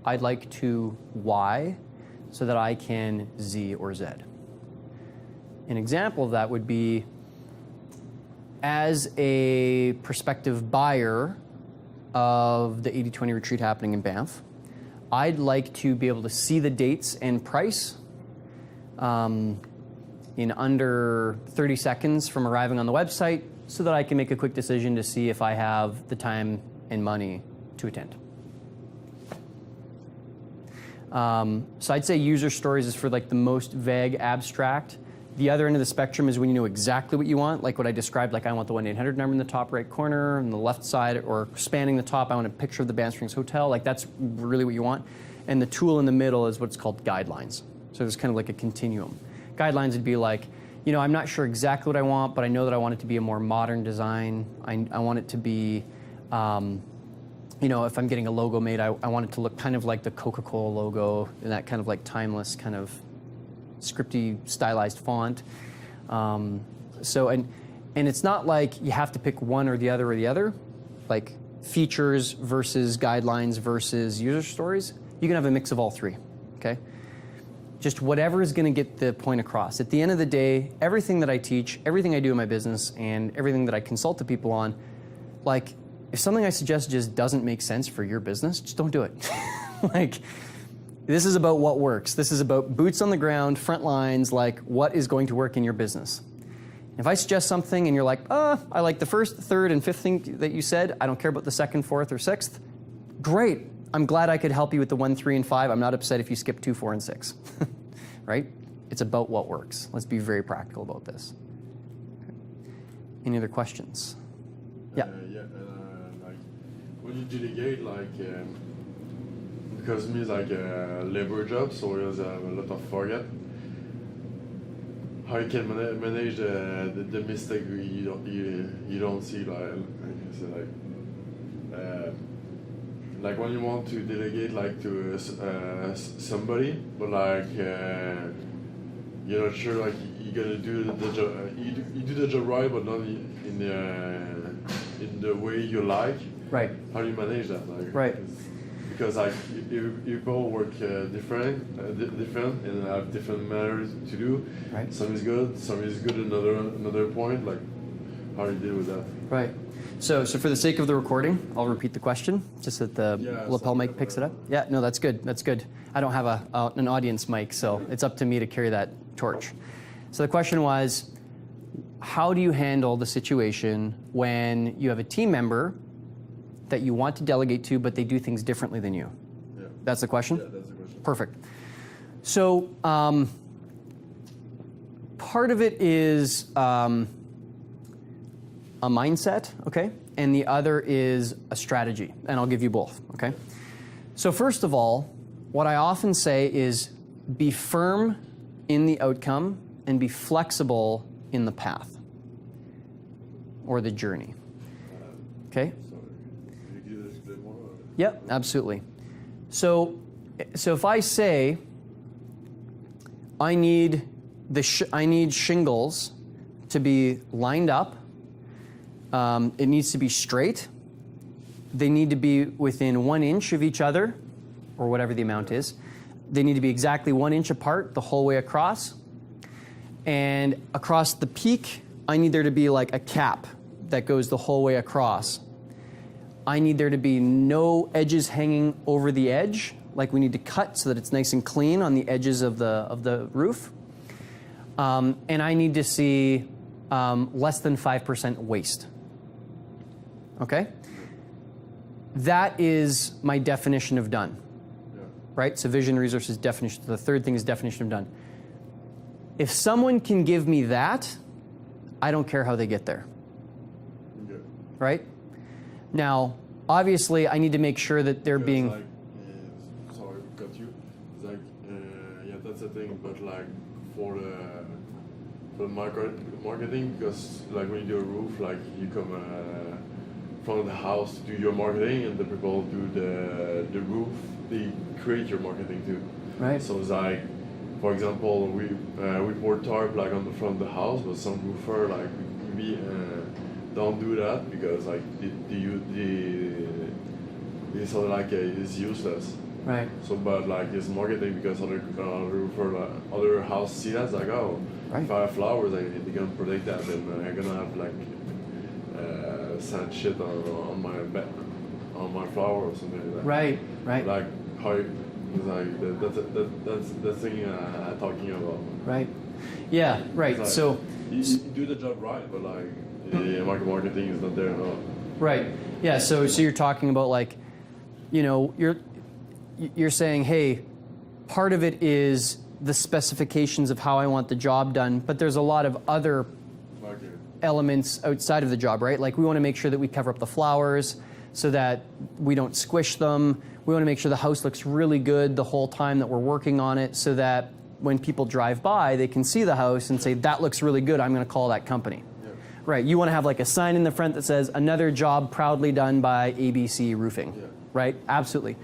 I'd like to Y so that I can Z or Z. An example of that would be, as a prospective buyer of the 80/20 retreat happening in Banff, I'd like to be able to see the dates and price in under 30 seconds from arriving on the website so that I can make a quick decision to see if I have the time and money to attend. So I'd say user stories is for like the most vague, abstract. The other end of the spectrum is when you know exactly what you want, like what I described, like I want the 1-800 number in the top right corner, on the left side, or spanning the top, I want a picture of the Banff Springs Hotel. Like that's really what you want. And the tool in the middle is what's called guidelines. So there's kind of like a continuum. Guidelines would be like, you know, I'm not sure exactly what I want, but I know that I want it to be a more modern design. I want it to be, you know, if I'm getting a logo made, I want it to look kind of like the Coca-Cola logo, and that kind of like timeless kind of scripty stylized font. So, and it's not like you have to pick one or the other, like features versus guidelines versus user stories. You can have a mix of all three, okay? Just whatever is gonna get the point across. At the end of the day, everything that I teach, everything I do in my business, and everything that I consult to people on, like, if something I suggest just doesn't make sense for your business, just don't do it. Like, this is about what works. This is about boots on the ground, front lines, like what is going to work in your business. If I suggest something and you're like, I like the first, third, and fifth thing that you said, I don't care about the second, fourth, or sixth, great. I'm glad I could help you with the 1, 3, and 5. I'm not upset if you skip 2, 4, and 6, right? It's about what works. Let's be very practical about this. Okay. Any other questions? Yeah. Like when you delegate, like, because me is like a labor job, so there's a lot of forget. How you can manage the mistake you don't see, like when you want to delegate like to somebody, but like you're not sure like you're gonna do the job. You do the job right, but not in the way you like. Right. How do you manage that? Like, right. Because like you both work different and have different matters to do. Right. Some is good another point. Like how do you deal with that? Right. So for the sake of the recording, I'll repeat the question, just that the lapel mic picks it up. Yeah, no, that's good. That's good. I don't have an audience mic, so it's up to me to carry that torch. So the question was, how do you handle the situation when you have a team member that you want to delegate to, but they do things differently than you? Yeah. That's the question? Yeah, that's the question. Perfect. So part of it is a mindset, okay? And the other is a strategy, and I'll give you both, okay? So first of all, what I often say is be firm in the outcome and be flexible in the path or the journey, okay? So, you Yep, absolutely. So if I say I need shingles to be lined up, it needs to be straight. They need to be within 1 inch of each other, or whatever the amount is. They need to be exactly 1 inch apart the whole way across. And across the peak, I need there to be like a cap that goes the whole way across. I need there to be no edges hanging over the edge, like we need to cut so that it's nice and clean on the edges of the roof. And I need to see less than 5% waste. Okay? That is my definition of done. Yeah. Right? So vision, resources, definition. The third thing is definition of done. If someone can give me that, I don't care how they get there. Yeah. Right? Now, obviously, I need to make sure that they're Because, being... like, sorry, cut you. It's like, yeah, that's the thing. But like for the marketing, because like when you do a roof, like you come from the house to do your marketing, and the people do the roof. They create your marketing too. Right. So it's like, for example, we pour tarp like on the front of the house, but some roofer like we don't do that because like the sort of like is useless. Right. So, but like it's marketing because other roofer, like, other house see that, it's like, oh, Right. if I have flowers, they're gonna protect that, and I'm gonna have like sand shit on my bed, on my flower or something like that. Right. Right. Like how it's like that's the thing I'm talking about. Right. Yeah. Right. It's like, So. you do the job right, but like marketing is not there at all. Right. Yeah. So you're talking about like, you know, you're saying, hey, part of it is the specifications of how I want the job done, but there's a lot of other Okay. elements outside of the job, right? Like we want to make sure that we cover up the flowers so that we don't squish them. We want to make sure the house looks really good the whole time that we're working on it so that when people drive by, they can see the house and say, that looks really good, I'm going to call that company. Yeah. Right, you want to have like a sign in the front that says, another job proudly done by ABC Roofing, Yeah. right? Absolutely.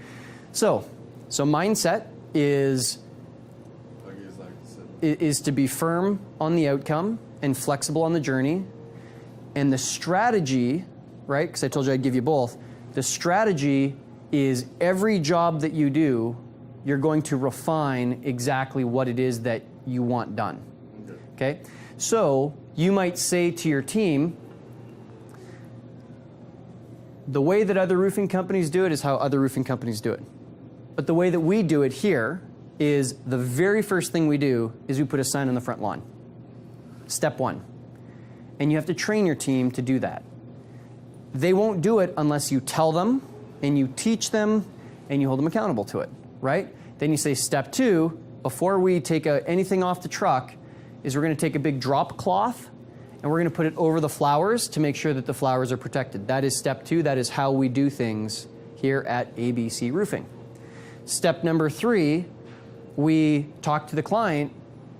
So mindset is Like it's like is to be firm on the outcome and flexible on the journey. And the strategy, right, because I told you I'd give you both, the strategy is every job that you do, you're going to refine exactly what it is that you want done. Okay? So you might say to your team, the way that other roofing companies do it is how other roofing companies do it. But the way that we do it here is the very first thing we do is we put a sign on the front lawn. Step one. And you have to train your team to do that. They won't do it unless you tell them and you teach them and you hold them accountable to it, right? Then you say step two, before we take anything off the truck, is we're going to take a big drop cloth and we're going to put it over the flowers to make sure that the flowers are protected. That is step two. That is how we do things here at ABC Roofing. Step number three, we talk to the client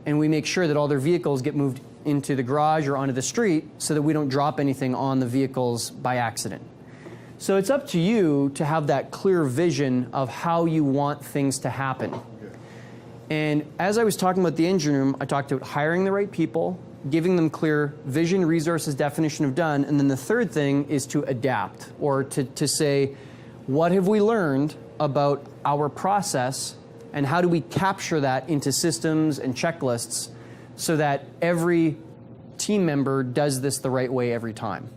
and we make sure that all their vehicles get moved into the garage or onto the street so that we don't drop anything on the vehicles by accident. So it's up to you to have that clear vision of how you want things to happen. And as I was talking about the engine room, I talked about hiring the right people, giving them clear vision, resources, definition of done, and then the third thing is to adapt, or to say, what have we learned about our process and how do we capture that into systems and checklists so that every team member does this the right way every time.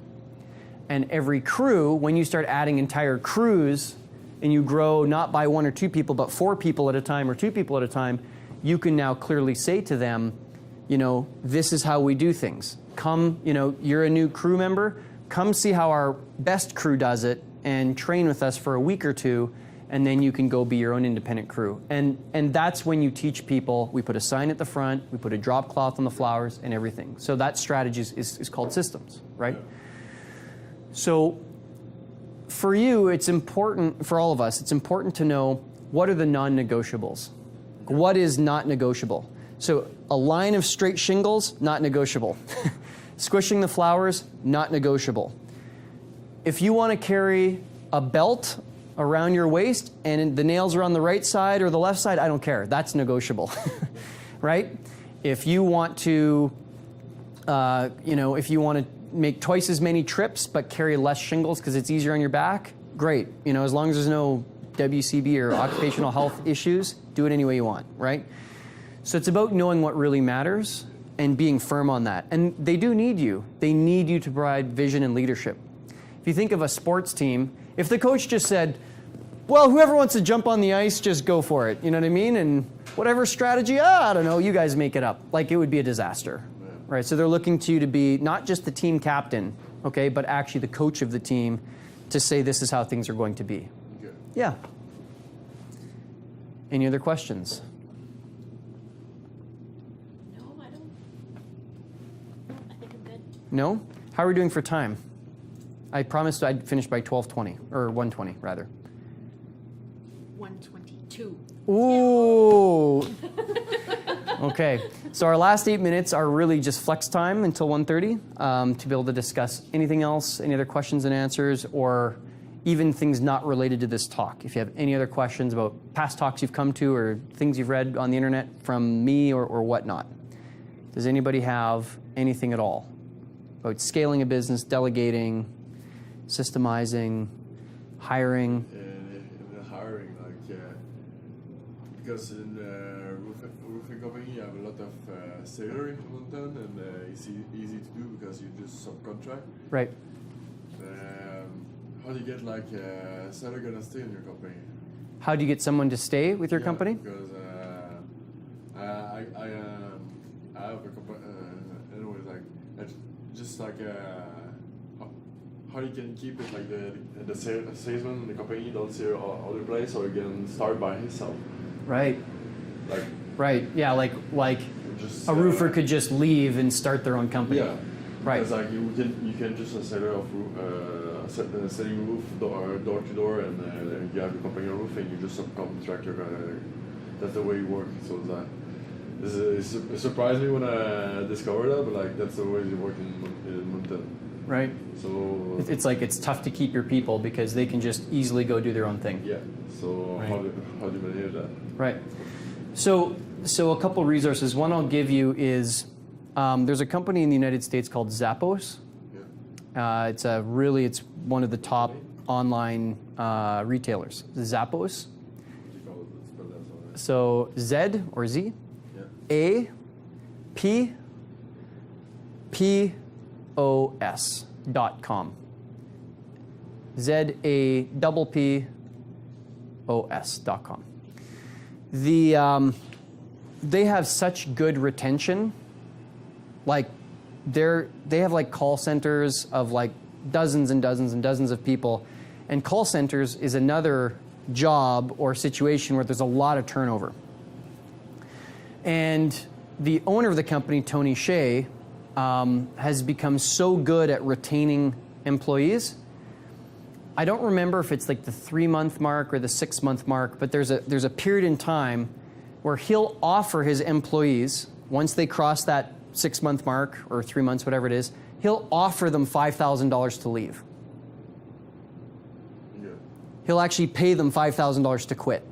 And every crew, when you start adding entire crews and you grow not by 1 or 2 people, but 4 people at a time or 2 people at a time, you can now clearly say to them, you know, this is how we do things. Come, you know, you're a new crew member, come see how our best crew does it and train with us for a week or 2, and then you can go be your own independent crew. And that's when you teach people, we put a sign at the front, we put a drop cloth on the flowers and everything. So that strategy is called systems, right? Yeah. So for you, it's important, for all of us, it's important to know what are the non-negotiables. What is not negotiable? So a line of straight shingles, not negotiable. Squishing the flowers, not negotiable. If you want to carry a belt around your waist and the nails are on the right side or the left side, I don't care. That's negotiable, right? If you want to, if you want to make twice as many trips but carry less shingles because it's easier on your back, great. As long as there's no WCB or occupational health issues, do it any way you want, right? So it's about knowing what really matters and being firm on that. And they do need you. They need you to provide vision and leadership. If you think of a sports team, if the coach just said, well, whoever wants to jump on the ice, just go for it. You know what I mean? And whatever strategy, I don't know, you guys make it up. Like, it would be a disaster, right? So they're looking to you to be not just the team captain, okay, but actually the coach of the team to say this is how things are going to be. Okay. Yeah. Any other questions? No, I don't. I think I'm good. No? How are we doing for time? I promised I'd finish by 12:20, or 1:20 rather. 1:22. Ooh. Okay, so our last 8 minutes are really just flex time until 1:30 to be able to discuss anything else, any other questions and answers, or even things not related to this talk. If you have any other questions about past talks you've come to or things you've read on the internet from me or whatnot. Does anybody have anything at all about scaling a business, delegating, systemizing, hiring? In the hiring, because in roofing company you have a lot of sailor in Mountain, and it's easy to do because you just subcontract. Right. How do you get a seller gonna stay in your company? How do you get someone to stay with your company? Because I have a company. Anyways, how you can keep it the salesman in the company don't see other place, or you can start by himself. Right. Right. Yeah. Like just a roofer could just leave and start their own company. Yeah. Right. Because you can just a seller of selling roof door to door, and you have the company roof, and you just subcontractor. That's the way you work. So it surprised me when I discovered that, but that's the way you work in Mountain. Right. So it's tough to keep your people because they can just easily go do their own thing. Yeah. So right. how do you manage that? Right. So a couple resources. One I'll give you is there's a company in the United States called Zappos. Yeah. It's one of the top online retailers. Zappos. So Z or Z, A, P, POS.com. ZAPPOS.com. They have such good retention. They have call centers of dozens and dozens and dozens of people, and call centers is another job or situation where there's a lot of turnover. And the owner of the company, Tony Shea, has become so good at retaining employees. I don't remember if it's the 3-month mark or the 6-month mark, but there's a period in time where he'll offer his employees, once they cross that 6-month mark or 3 months, whatever it is, he'll offer them $5,000 to leave. Yeah. He'll actually pay them $5,000 to quit.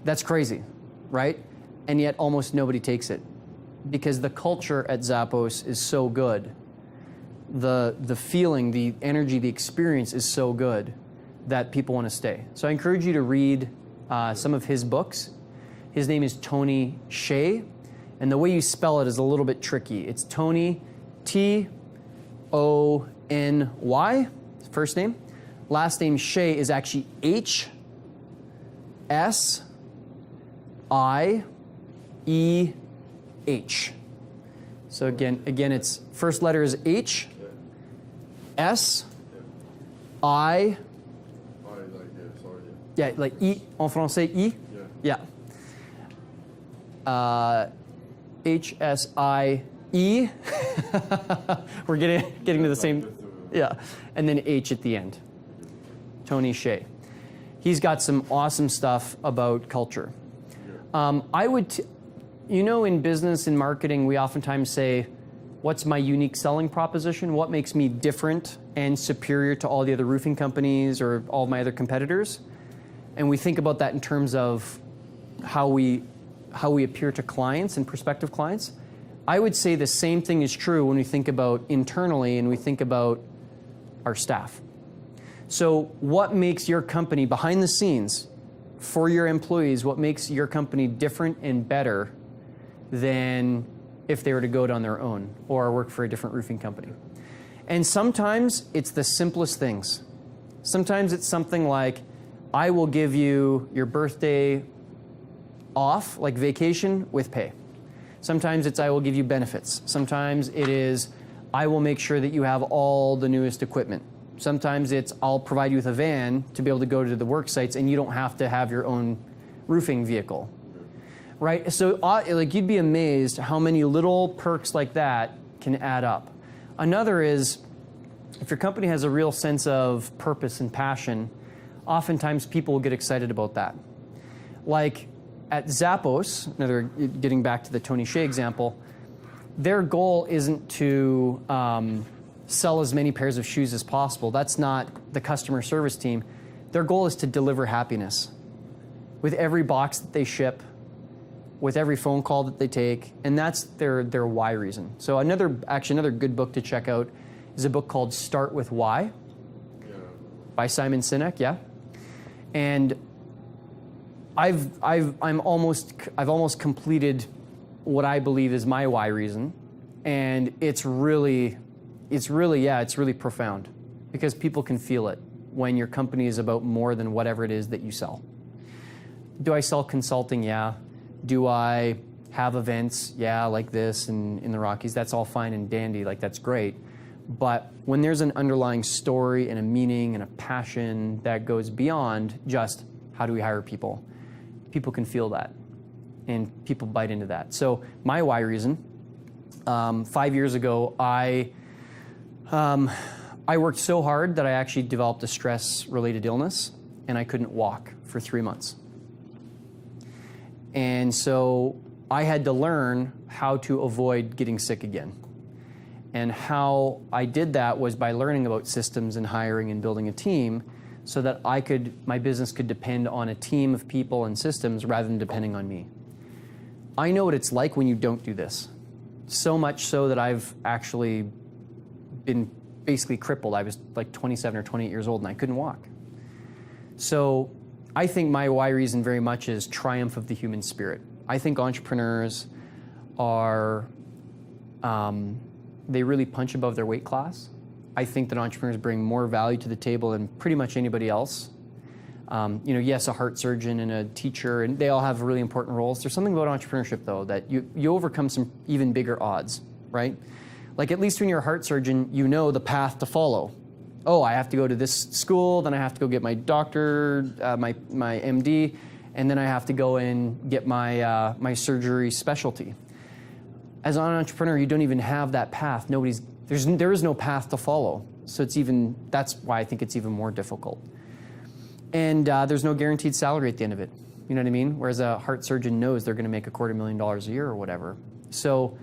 That's crazy, right? And yet almost nobody takes it because the culture at Zappos is so good. The feeling, the energy, the experience is so good that people want to stay. So I encourage you to read some of his books. His name is Tony Shea, and the way you spell it is a little bit tricky. It's Tony, Tony, first name. Last name Shea is actually H-S-I-E-H. So again, it's first letter is H, S, I. Yeah, like I en français, I. Yeah. H-S-I-E. We're getting to the same. Yeah, and then H at the end. Tony Shea. He's got some awesome stuff about culture. In business and marketing, we oftentimes say, What's my unique selling proposition? What makes me different and superior to all the other roofing companies or all my other competitors? And we think about that in terms of how we appear to clients and prospective clients. I would say the same thing is true when we think about internally and we think about our staff. So what makes your company behind the scenes for your employees, what makes your company different and better than if they were to go it on their own or work for a different roofing company? And sometimes it's the simplest things. Sometimes it's something like, I will give you your birthday off, like vacation, with pay. Sometimes it's I will give you benefits. Sometimes it is I will make sure that you have all the newest equipment. Sometimes it's I'll provide you with a van to be able to go to the work sites and you don't have to have your own roofing vehicle. Right? So like you'd be amazed how many little perks like that can add up. Another is if your company has a real sense of purpose and passion, oftentimes people will get excited about that. Like at Zappos, getting back to the Tony Hsieh example, their goal isn't to sell as many pairs of shoes as possible. That's not the customer service team. Their goal is to deliver happiness. With every box that they ship, with every phone call that they take, and that's their why reason. So another good book to check out is a book called Start With Why by Simon Sinek, yeah. And I've almost completed what I believe is my why reason, and it's really profound because people can feel it when your company is about more than whatever it is that you sell. Do I sell consulting? Yeah. Do I have events? Yeah, like this and in the Rockies. That's all fine and dandy. Like that's great. But when there's an underlying story and a meaning and a passion that goes beyond just how do we hire people, people can feel that and people bite into that. So my why reason, 5 years ago, I worked so hard that I actually developed a stress-related illness and I couldn't walk for 3 months. And so I had to learn how to avoid getting sick again. And how I did that was by learning about systems and hiring and building a team so that my business could depend on a team of people and systems rather than depending on me. I know what it's like when you don't do this. So much so that I've actually been basically crippled. I was like 27 or 28 years old and I couldn't walk. So I think my why reason very much is triumph of the human spirit. I think entrepreneurs are, they really punch above their weight class. I think that entrepreneurs bring more value to the table than pretty much anybody else. Yes, a heart surgeon and a teacher, and they all have really important roles. There's something about entrepreneurship, though, that you overcome some even bigger odds, right? Like at least when you're a heart surgeon, you know the path to follow. Oh, I have to go to this school, then I have to go get my doctor, my MD, and then I have to go and get my surgery specialty. As an entrepreneur, you don't even have that path. There is no path to follow. So that's why I think it's even more difficult. And there's no guaranteed salary at the end of it. You know what I mean? Whereas a heart surgeon knows they're going to make $250,000 a year or whatever. So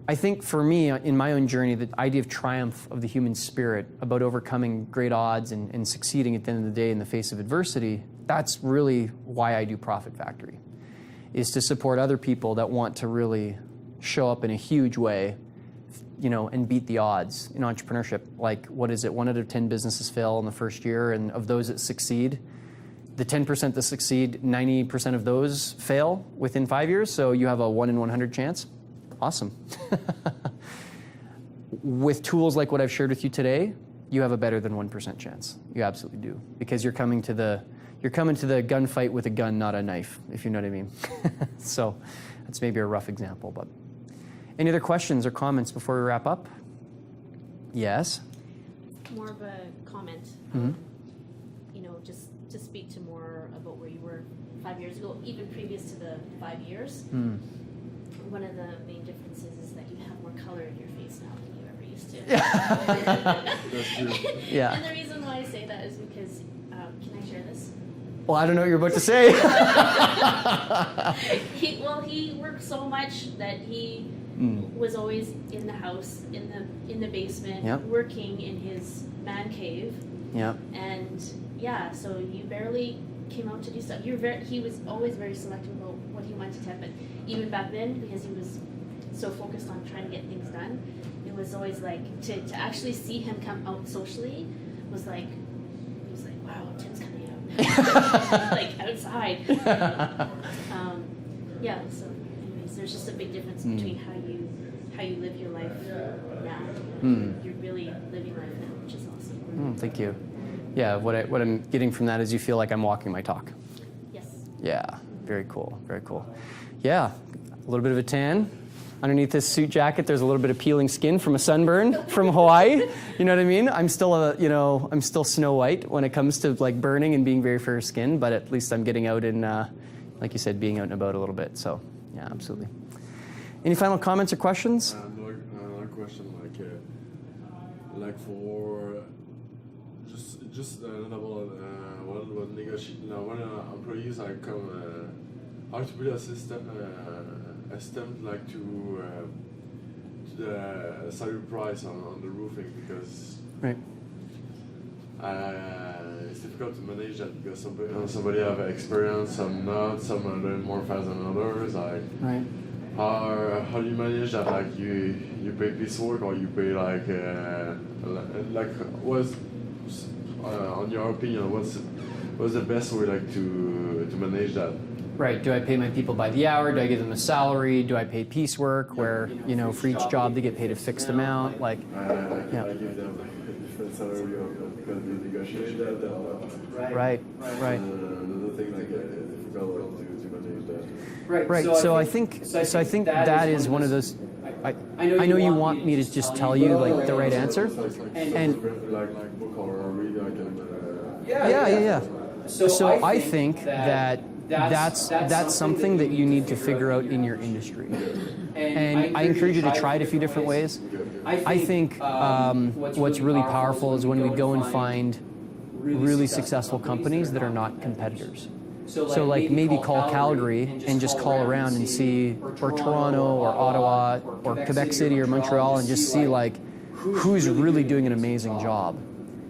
I think for me, in my own journey, the idea of triumph of the human spirit, about overcoming great odds and succeeding at the end of the day in the face of adversity, that's really why I do Profit Factory, is to support other people that want to really show up in a huge way, and beat the odds in entrepreneurship. Like, what is it? 1 out of 10 businesses fail in the first year, and of those that succeed, the 10% that succeed, 90% of those fail within 5 years, so you have a 1 in 100 chance. Awesome. With tools like what I've shared with you today, you have a better than 1% chance. You absolutely do, because you're coming to the gunfight with a gun, not a knife, if you know what I mean. So that's maybe a rough example, but any other questions or comments before we wrap up? Yes. More of a comment. Just to speak to more about where you were 5 years ago, even previous to the 5 years. One of the main differences is that you have more color in your face now than you ever used to. That's true. Yeah. And the reason why I say that is because, can I share this? Well, I don't know what you're about to say. He worked so much that he was always in the house, in the basement, Yep. working in his man cave. Yeah. And yeah, so you barely came out to do stuff. He was always very selective about what he wanted to attempt, but even back then, because he was so focused on trying to get things done, it was always like to actually see him come out socially was like, it was like, wow, Tim's coming out, like outside. Yeah. So, anyways, there's just a big difference between how you live your life now. You're really living life now, which is awesome. Thank you. Yeah, what I'm getting from that is you feel like I'm walking my talk. Yes. Yeah, very cool, very cool. Yeah, a little bit of a tan. Underneath this suit jacket, there's a little bit of peeling skin from a sunburn from Hawaii. You know what I mean? I'm still Snow White when it comes to like burning and being very fair skinned, but at least I'm getting out in, like you said, being out and about a little bit. So, yeah, absolutely. Any final comments or questions? Another question, like for just about when negotiate now when employees come how to build a system like to the salary price on the roofing, because Right. it's difficult to manage that because somebody have experience, some not, some are learn more fast than others. Like Right. how do you manage that? Like you pay piecework, or you pay like what's on your opinion, what's the best way like to manage that? Right. Do I pay my people by the hour? Do I give them a salary? Do I pay piecework where, for each job they get paid a fixed amount? Like, yeah. I give them a different salary because we negotiate that. Right. Right. Another thing like difficult to manage that. Right. So I think that is one of those. I know you want me to just tell you like the right answer, and like book or read, I can. yeah. So I think that that's something that you need to figure out in your industry, and I encourage you to try it a few different ways. I think what's really powerful is when we go and find really successful companies that are not competitors. So like maybe call Calgary and just call around and see, or Toronto or Ottawa or Quebec City or Montreal, and just see like who's really doing an amazing job.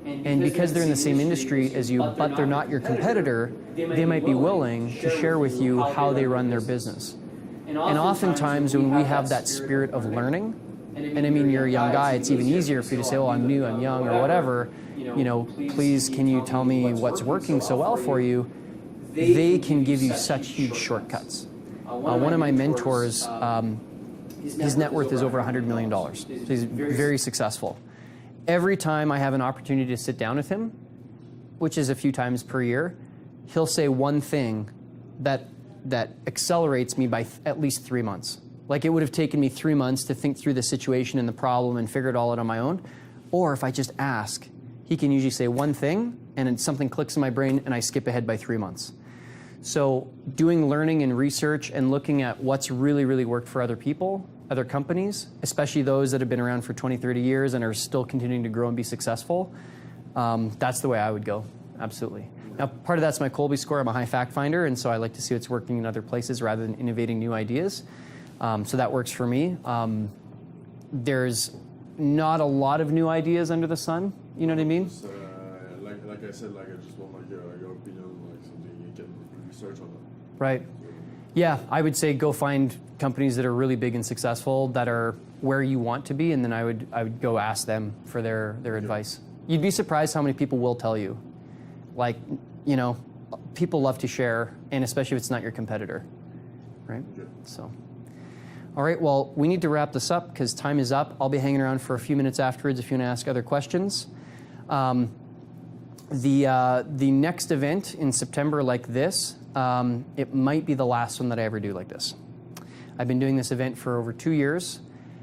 And because they're in the same industry as you, but they're not your competitor, they might be willing to share with you how they run their business. And oftentimes when we have that spirit of learning, and I mean you're a young guy, it's even easier for you to say, well, I'm new, I'm young, or whatever, please can you tell me what's working so well for you? They can give you such huge shortcuts. One of my mentors, his net worth is over $100 million. So he's very successful. Every time I have an opportunity to sit down with him, which is a few times per year, he'll say one thing that accelerates me by at least 3 months. Like it would have taken me 3 months to think through the situation and the problem and figure it all out on my own. Or if I just ask, he can usually say one thing and then something clicks in my brain and I skip ahead by 3 months. So doing learning and research and looking at what's really, really worked for other people, other companies, especially those that have been around for 20, 30 years and are still continuing to grow and be successful, that's the way I would go, absolutely. Now, part of that's my Colby score. I'm a high fact finder, and so I like to see what's working in other places rather than innovating new ideas. So that works for me. There's not a lot of new ideas under the sun, you know what I mean? Like I said, like I just want your opinion, like something you can research on it. Right. Yeah, I would say go find companies that are really big and successful that are where you want to be, and then I would go ask them for their advice. You'd be surprised how many people will tell you. Like, people love to share, and especially if it's not your competitor, right? Okay. So, all right, well, we need to wrap this up because time is up. I'll be hanging around for a few minutes afterwards if you want to ask other questions. The next event in September like this, it might be the last one that I ever do like this. I've been doing this event for over 2 years,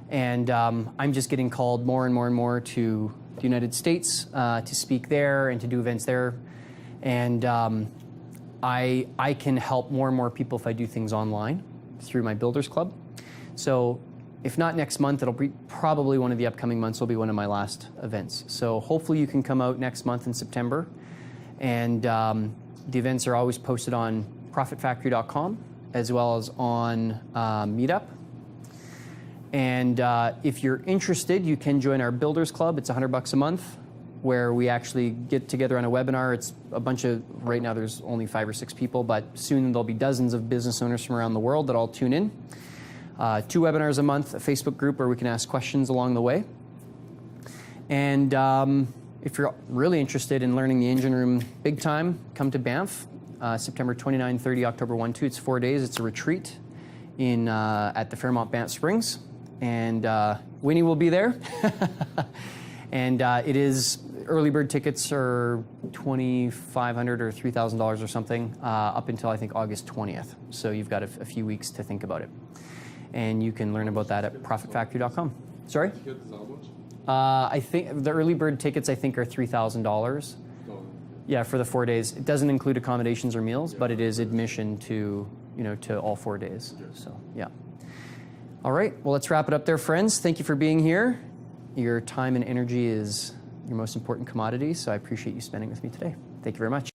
and I'm just getting called more and more and more to the United States to speak there and to do events there. And I can help more and more people if I do things online through my Builders Club. So if not next month, it'll be probably one of the upcoming months will be one of my last events. So hopefully you can come out next month in September. And the events are always posted on profitfactory.com as well as on Meetup. And if you're interested, you can join our Builders Club. It's $100 a month, where we actually get together on a webinar. It's a bunch of, right now there's only 5 or 6 people, but soon there'll be dozens of business owners from around the world that all tune in. 2 webinars a month, a Facebook group where we can ask questions along the way. And if you're really interested in learning the engine room big time, come to Banff, September 29, 30, October 1, 2. It's 4 days. It's a retreat at the Fairmont Banff Springs. And Winnie will be there. And it is, early bird tickets are $2,500 or $3,000 or something, up until I think August 20th. So you've got a few weeks to think about it. And you can learn about that at profitfactory.com. Sorry? I think the early bird tickets are $3,000. Yeah, for the 4 days. It doesn't include accommodations or meals, but it is admission to all 4 days. So yeah. All right, well, let's wrap it up there, friends. Thank you for being here. Your time and energy is your most important commodity, so I appreciate you spending with me today. Thank you very much.